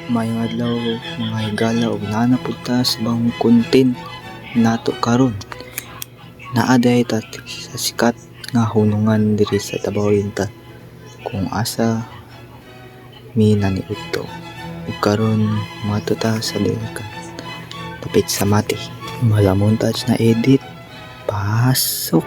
Mayong adlaw mga higala ug nanapud ta sa bang content nato karon. Naaday ta sa sikat nga hunungan diri sa Davao Oriental kung asa mi naniudto. Ug karon mato ta sa Delican tapit sa Mati. Mala montage na edit. Pasok.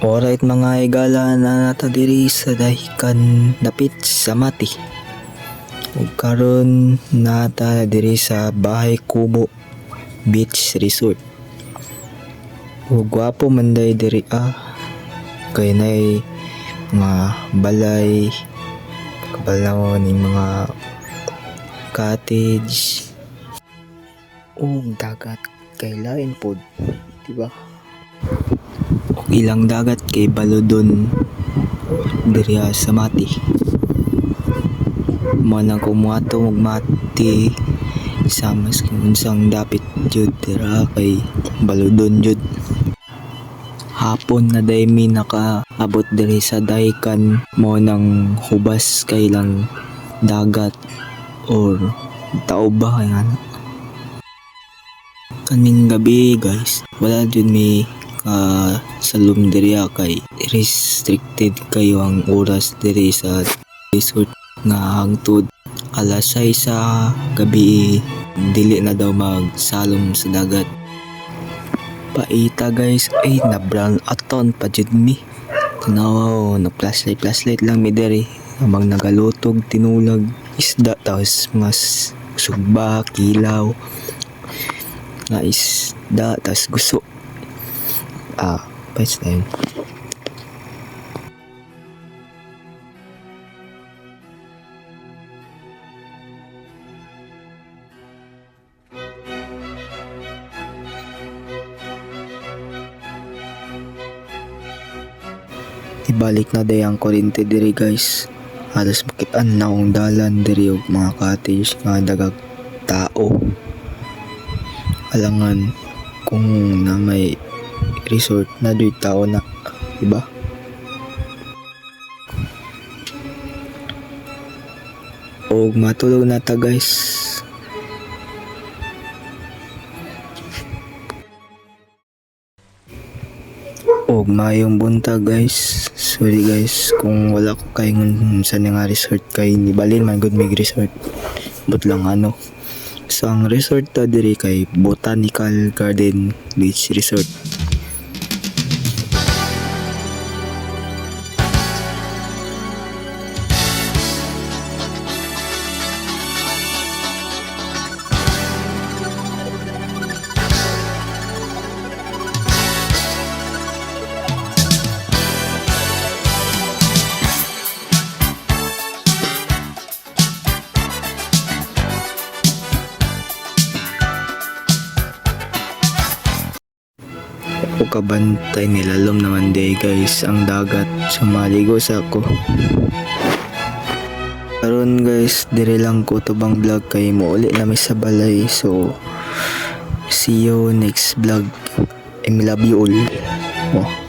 Alright mga higala, na nata diri sa Dahican dapit sa Mati. Ug karon nata diri sa Bahay Kubo Beach Resort. Ug gwapo man day diri kay nay mga balay, kabalaw ni mga cottage ug dagat kay lain pod, di ba? Ug ilang dagat kay balodon diri sa Mati. Manang kumuato og Mati sa mas unsang dapit jud dira kay balodon jud. Hapon na day mi nakaabot diri sa Dahican mo nang hubas kay lang dagat or tao ba kay ana. Kaning gabi guys, wala jud mi salum diri kay restricted kayo ang oras diri sa resort nga hangtod alas 6 sa gabi dili na daw magsalom sa dagat. Paita guys, ay na brown aton pa jud mi. Tanaw na flashlight lang mi diri amang nagalutog tinulag isda tapos mga sugba kilaw na isda tapos gusto pwes na yun. Ibalik na day ang kuryente diri guys. Alas makitaan na akong dalan diri og mga cottage nga dagag tao. Alangan kung na may resort na do'y tao na, diba? Og matulog na ta guys. Og mayong buntag guys. Sorry guys kung wala ko kaingon sa nga resort kay nibalin man good mig resort. But lang So ang resort ta diri kay Botanical Garden Beach Resort. O kabantay nilalom naman day guys ang dagat, sumaligo sa ako. Karon guys, dire lang ko tubang vlog kay muuli na may sa balay. So see you next vlog. I love you all.